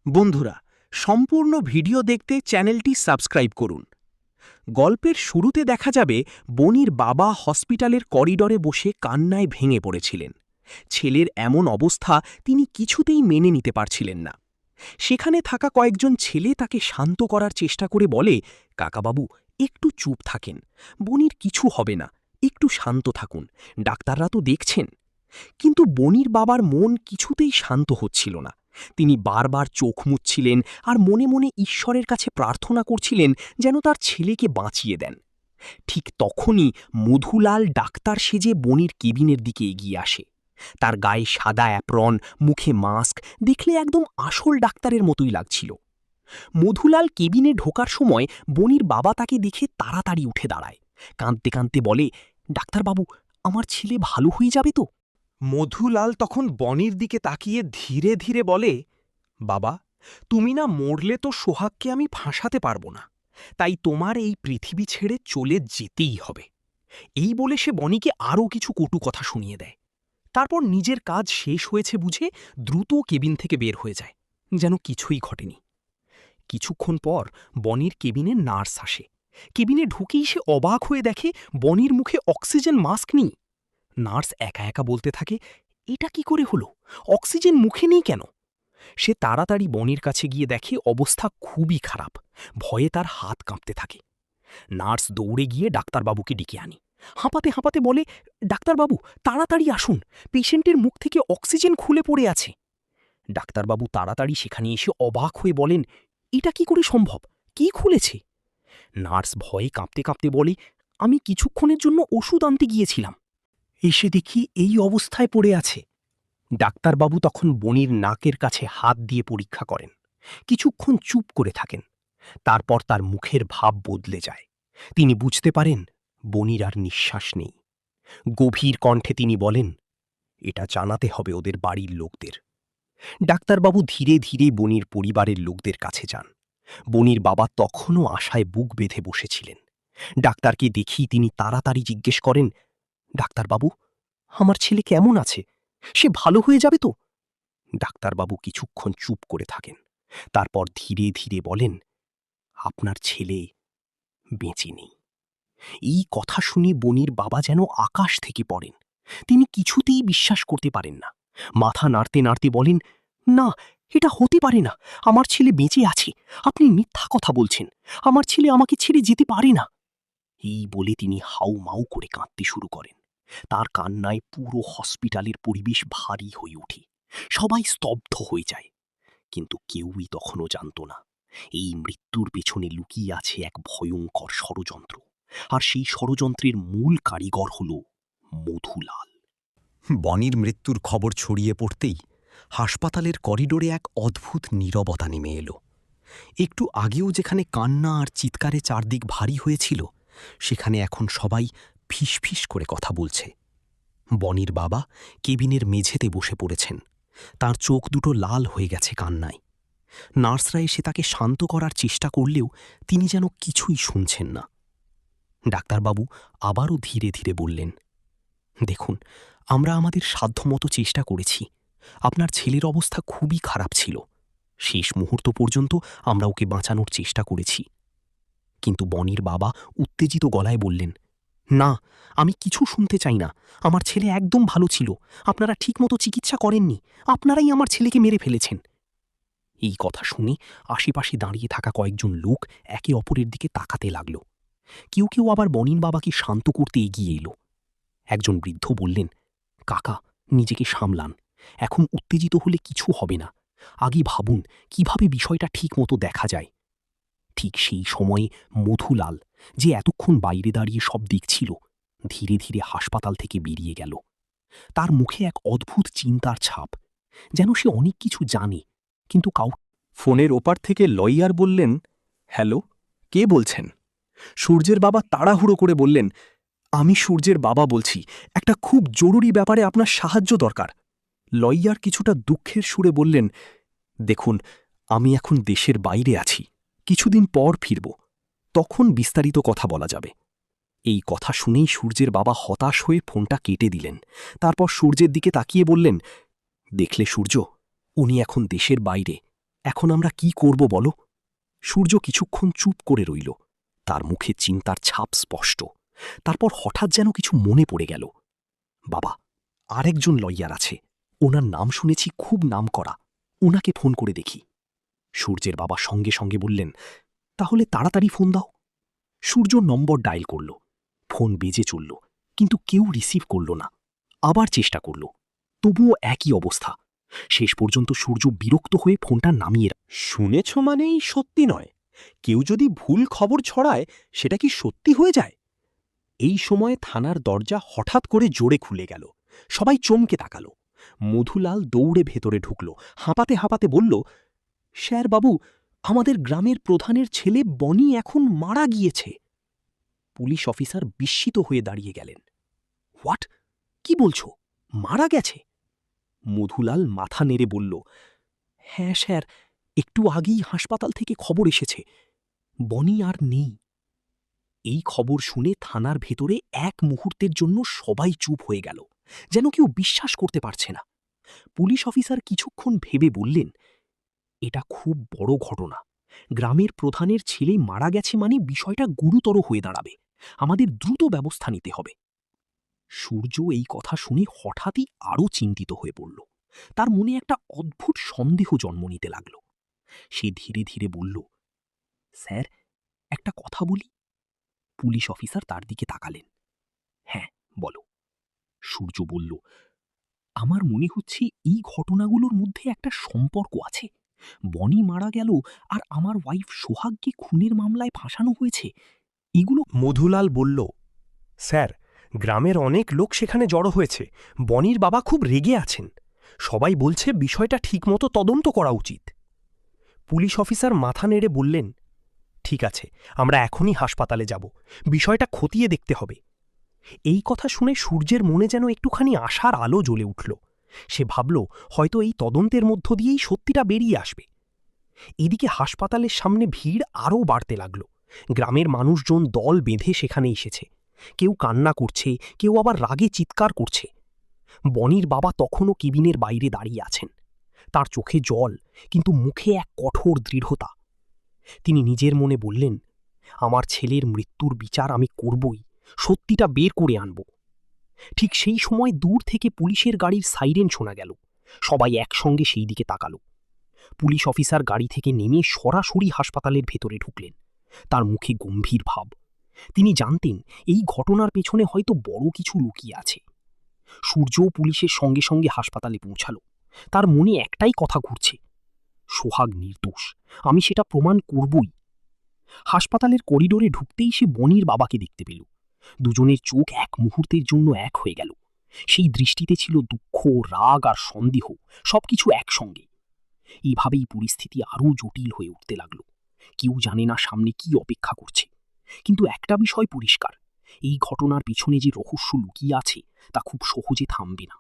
বন্ধুরা, সম্পূর্ণ ভিডিও দেখতে চ্যানেলটি সাবস্ক্রাইব করুন। গল্পের শুরুতে দেখা যাবে বনির বাবা হসপিটালের করিডরে বসে কান্নায় ভেঙে পড়েছিলেন। ছেলের এমন অবস্থা তিনি কিছুতেই মেনে নিতে পারছিলেন না। সেখানে থাকা কয়েকজন ছেলে তাকে শান্ত করার চেষ্টা করে বলে, কাকাবাবু একটু চুপ থাকেন, বনির কিছু হবে না, একটু শান্ত থাকুন, ডাক্তাররা তো দেখছেন। কিন্তু বনির বাবার মন কিছুতেই শান্ত হচ্ছিল না। তিনি বারবার চোখ মুছছিলেন আর মনে মনে ঈশ্বরের কাছে প্রার্থনা করছিলেন যেন তার ছেলেকে বাঁচিয়ে দেন। ঠিক তখনই মধুলাল ডাক্তার সেজে বনির কেবিনের দিকে এগিয়ে আসে। তার গায়ে সাদা অ্যাপ্রন, মুখে মাস্ক, দেখলে একদম আসল ডাক্তারের মতোই লাগছিল। মধুলাল কেবিনে ঢোকার সময় বনির বাবা তাকে দেখে তাড়াতাড়ি উঠে দাঁড়ায়। কাঁদতে কাঁদতে বলে, ডাক্তারবাবু, আমার ছেলে ভালো হয়ে যাবে তো? মধুলাল তখন বনির দিকে তাকিয়ে ধীরে ধীরে বলে, বাবা, তুমি না মরলে তো সোহাগকে আমি ফাঁসাতে পারব না, তাই তোমার এই পৃথিবী ছেড়ে চলে যেতেই হবে। এই বলে সে বনিকে আরও কিছু কটু কথা শুনিয়ে দেয়। তারপর নিজের কাজ শেষ হয়েছে বুঝে দ্রুত কেবিন থেকে বের হয়ে যায়, যেন কিছুই ঘটেনি। কিছুক্ষণ পর বনির কেবিনে নার্স আসে। কেবিনে ঢুকেই সে অবাক হয়ে দেখে বনির মুখে অক্সিজেন মাস্ক নেই। নার্স একা একা বলতে থাকে, এটা কি করে হলো, অক্সিজেন মুখে নেই কেন? সে তাড়াতাড়ি বনির কাছে গিয়ে দেখে অবস্থা খুবই খারাপ। ভয়ে তার হাত কাঁপতে থাকে। নার্স দৌড়ে গিয়ে ডাক্তারবাবুকে ডেকে আনি। হাঁপাতে হাঁপাতে বলে, ডাক্তারবাবু তাড়াতাড়ি আসুন, পেশেন্টের মুখ থেকে অক্সিজেন খুলে পড়ে আছে। ডাক্তারবাবু তাড়াতাড়ি সেখানে এসে অবাক হয়ে বলেন, এটা কি করে সম্ভব, কি খুলেছে? নার্স ভয়ে কাঁপতে কাঁপতে বলে, আমি কিছুক্ষণের জন্য ওষুধ আনতে গিয়েছিলাম, এসে দেখি এই অবস্থায় পড়ে আছে। ডাক্তারবাবু তখন বনির নাকের কাছে হাত দিয়ে পরীক্ষা করেন। কিছুক্ষণ চুপ করে থাকেন। তারপর তার মুখের ভাব বদলে যায়। তিনি বুঝতে পারেন বনির আর নিঃশ্বাস নেই। গভীর কণ্ঠে তিনি বলেন, এটা জানাতে হবে ওদের বাড়ির লোকদের। ডাক্তারবাবু ধীরে ধীরে বনির পরিবারের লোকদের কাছে যান। বনির বাবা তখনও আশায় বুক বেঁধে বসেছিলেন। ডাক্তারকে দেখেই তিনি তাড়াতাড়ি জিজ্ঞেস করেন, ডাক্তারবাবু, আমার ছেলে কেমন আছে, সে ভালো হয়ে যাবে তো? ডাক্তারবাবু কিছুক্ষণ চুপ করে থাকেন। তারপর ধীরে ধীরে বলেন, আপনার ছেলে বেঁচে নেই। এই কথা শুনে বনির বাবা যেন আকাশ থেকে পড়েন। তিনি কিছুতেই বিশ্বাস করতে পারেন না। মাথা নাড়তে নাড়তে বলেন, না, এটা হতে পারে না, আমার ছেলে বেঁচে আছে, আপনি মিথ্যা কথা বলছেন, আমার ছেলে আমাকে ছেড়ে যেতে পারে না। এই বলে তিনি হাউ মাউ করে কাঁদতে শুরু করেন। তার কান্নায় পুরো হসপিটালের পরিবেশ ভারী হয়ে ওঠে। সবাই স্তব্ধ হয়ে যায়। কিন্তু কেউই তখনও জানত না এই মৃত্যুর পেছনে লুকিয়ে আছে এক ভয়ঙ্কর ষড়যন্ত্র। আর সেই ষড়যন্ত্রের মূল কারিগর হল মধুলাল। বনির মৃত্যুর খবর ছড়িয়ে পড়তেই হাসপাতালের করিডোরে এক অদ্ভুত নীরবতা নেমে এলো। একটু আগেও যেখানে কান্না আর চিৎকারে চারদিক ভারী হয়েছিল, সেখানে এখন সবাই ফিসফিস করে কথা বলছে। বনির বাবা কেবিনের মেঝেতে বসে পড়েছেন। তার চোখ দুটো লাল হয়ে গেছে কান্নায়। নার্সরা এসে তাকে শান্ত করার চেষ্টা করলেও তিনি যেন কিছুই শুনছেন না। ডাক্তারবাবু আবারও ধীরে ধীরে বললেন, দেখুন, আমরা আমাদের সাধ্যমতো চেষ্টা করেছি। আপনার ছেলের অবস্থা খুবই খারাপ ছিল। শেষ মুহূর্ত পর্যন্ত আমরা ওকে বাঁচানোর চেষ্টা করেছি। কিন্তু বনির বাবা উত্তেজিত গলায় বললেন, না, আমি কিছু শুনতে চাই না, আমার ছেলে একদম ভালো ছিল, আপনারা ঠিকমতো চিকিৎসা করেননি, আপনারাই আমার ছেলেকে মেরে ফেলেছেন। এই কথা শুনে আশেপাশে দাঁড়িয়ে থাকা কয়েকজন লোক একে অপরের দিকে তাকাতে লাগল। কেউ কেউ আবার বনির বাবাকে শান্ত করতে এগিয়ে এলো। একজন বৃদ্ধ বললেন, কাকা, নিজেকে সামলান, এখন উত্তেজিত হলে কিছু হবে না, আগে ভাবুন কিভাবে বিষয়টা ঠিক মতো দেখা যায়। ঠিক সেই সময়ে মধুলাল, যে এতক্ষণ বাইরে দাঁড়িয়ে সব দেখছিল, ধীরে ধীরে হাসপাতাল থেকে বেরিয়ে গেল। তার মুখে এক অদ্ভুত চিন্তার ছাপ, যেন সে অনেক কিছু জানে, কিন্তু ফোনের ওপার থেকে লইয়ার বললেন, হ্যালো, কে বলছেন? সূর্যের বাবা তাড়াহুড়ো করে বললেন, আমি সূর্যের বাবা বলছি, একটা খুব জরুরি ব্যাপারে আপনার সাহায্য দরকার। লইয়ার কিছুটা দুঃখের সুরে বললেন, দেখুন, আমি এখন দেশের বাইরে আছি, কিছুদিন পর ফিরব, তখন বিস্তারিত কথা বলা যাবে। এই কথা শুনেই সূর্যের বাবা হতাশ হয়ে ফোনটা কেটে দিলেন। তারপর সূর্যের দিকে তাকিয়ে বললেন, দেখলে সূর্য, উনি এখন দেশের বাইরে, এখন আমরা কি করব বলো? সূর্য কিছুক্ষণ চুপ করে রইল। তার মুখে চিন্তার ছাপ স্পষ্ট। তারপর হঠাৎ যেন কিছু মনে পড়ে গেল। বাবা, আরেকজন লয়ার আছে, ওনার নাম শুনেছি, খুব নামকরা, ওনাকে ফোন করে দেখি। সূর্যের বাবা সঙ্গে সঙ্গে বললেন, তাহলে তাড়াতাড়ি ফোন দাও। সূর্য নম্বর ডায়াল করল। ফোন বেজে চলল, কিন্তু কেউ রিসিভ করল না। আবার চেষ্টা করল, তবুও একই অবস্থা। শেষ পর্যন্ত সূর্য বিরক্ত হয়ে ফোনটা নামিয়ে শুনেছ মানেই সত্যি নয়। কেউ যদি ভুল খবর ছড়ায় সেটা কি সত্যি হয়ে যায়? এই সময় থানার দরজা হঠাৎ করে জোরে খুলে গেল। সবাই চমকে তাকাল। মধুলাল দৌড়ে ভেতরে ঢুকল, হাঁপাতে হাঁপাতে বলল, স্যার বাবু, আমাদের গ্রামের প্রধানের ছেলে বনি এখন মারা গিয়েছে। পুলিশ অফিসার বিস্মিত হয়ে দাঁড়িয়ে গেলেন। হোয়াট? কি বলছো? মারা গেছে? মধুলাল মাথা নেড়ে বলল, হ্যাঁ স্যার, একটু আগেই হাসপাতাল থেকে খবর এসেছে, বনি আর নেই। এই খবর শুনে থানার ভেতরে এক মুহূর্তের জন্য সবাই চুপ হয়ে গেল, যেন কেউ বিশ্বাস করতে পারছে না। পুলিশ অফিসার কিছুক্ষণ ভেবে বললেন, এটা খুব বড় ঘটনা। গ্রামের প্রধানের ছেলে মারা গেছে মানে বিষয়টা গুরুতর হয়ে দাঁড়াবে। আমাদের দ্রুত ব্যবস্থা নিতে হবে। সূর্য এই কথা শুনে হঠাৎই আরও চিন্তিত হয়ে পড়ল। তার মনে একটা অদ্ভুত সন্দেহ জন্ম নিতে লাগল। সে ধীরে ধীরে বলল, স্যার, একটা কথা বলি। পুলিশ অফিসার তার দিকে তাকালেন। হ্যাঁ, বলো। সূর্য বলল, আমার মনে হচ্ছে এই ঘটনাগুলোর মধ্যে একটা সম্পর্ক আছে। বনি মারা গেল আর আমার ওয়াইফ সোহাগকে খুনের মামলায় ফাঁসানো হয়েছে, এগুলো। মধুলাল বলল, স্যার, গ্রামের অনেক লোক সেখানে জড়ো হয়েছে। বনির বাবা খুব রেগে আছেন। সবাই বলছে বিষয়টা ঠিকমতো তদন্ত করা উচিত। পুলিশ অফিসার মাথা নেড়ে বললেন, ঠিক আছে, আমরা এখনই হাসপাতালে যাব। বিষয়টা খতিয়ে দেখতে হবে। এই কথা শুনে সূর্যের মনে যেন একটুখানি আশার আলো জ্বলে উঠল। সে ভাবল, হয়তো এই তদন্তের মধ্য দিয়েই সত্যিটা বেরিয়ে আসবে। এদিকে হাসপাতালের সামনে ভিড় আরও বাড়তে লাগল। গ্রামের মানুষজন দল বেঁধে সেখানে এসেছে। কেউ কান্না করছে, কেউ আবার রাগে চিৎকার করছে। বনির বাবা তখনও কেবিনের বাইরে দাঁড়িয়ে আছেন। তার চোখে জল, কিন্তু মুখে এক কঠোর দৃঢ়তা। তিনি নিজের মনে বললেন, আমার ছেলের মৃত্যুর বিচার আমি করবই, সত্যিটা বের করে আনব। ঠিক সেই সময় দূর থেকে পুলিশের গাড়ির সাইরেন শোনা গেল। সবাই একসঙ্গে সেই দিকে তাকালো। পুলিশ অফিসার গাড়ি থেকে নেমে সরাসরি হাসপাতালের ভেতরে ঢুকলেন। তার মুখে গম্ভীর ভাব। তিনি জানতেন এই ঘটনার পেছনে হয়তো বড় কিছু লুকিয়ে আছে। সূর্যও পুলিশের সঙ্গে সঙ্গে হাসপাতালে পৌঁছাল। তার মনে একটাই কথা ঘুরছে, সোহাগ নির্দোষ, আমি সেটা প্রমাণ করবই। হাসপাতালের করিডোরে ঢুকতেই সে বনির বাবাকে দেখতে পেল। দুজনের চোখ এক মুহূর্তের জন্য এক হয়ে গেল। সেই দৃষ্টিতে ছিল দুঃখ, রাগ আর সন্দেহ, সবকিছু একসঙ্গে। এইভাবেই পরিস্থিতি আরও জটিল হয়ে উঠতে লাগল। কেউ জানে না সামনে কি অপেক্ষা করছে। কিন্তু একটা বিষয় পরিষ্কার, এই ঘটনার পিছনে যে রহস্য লুকিয়ে আছে তা খুব সহজে থামবে না।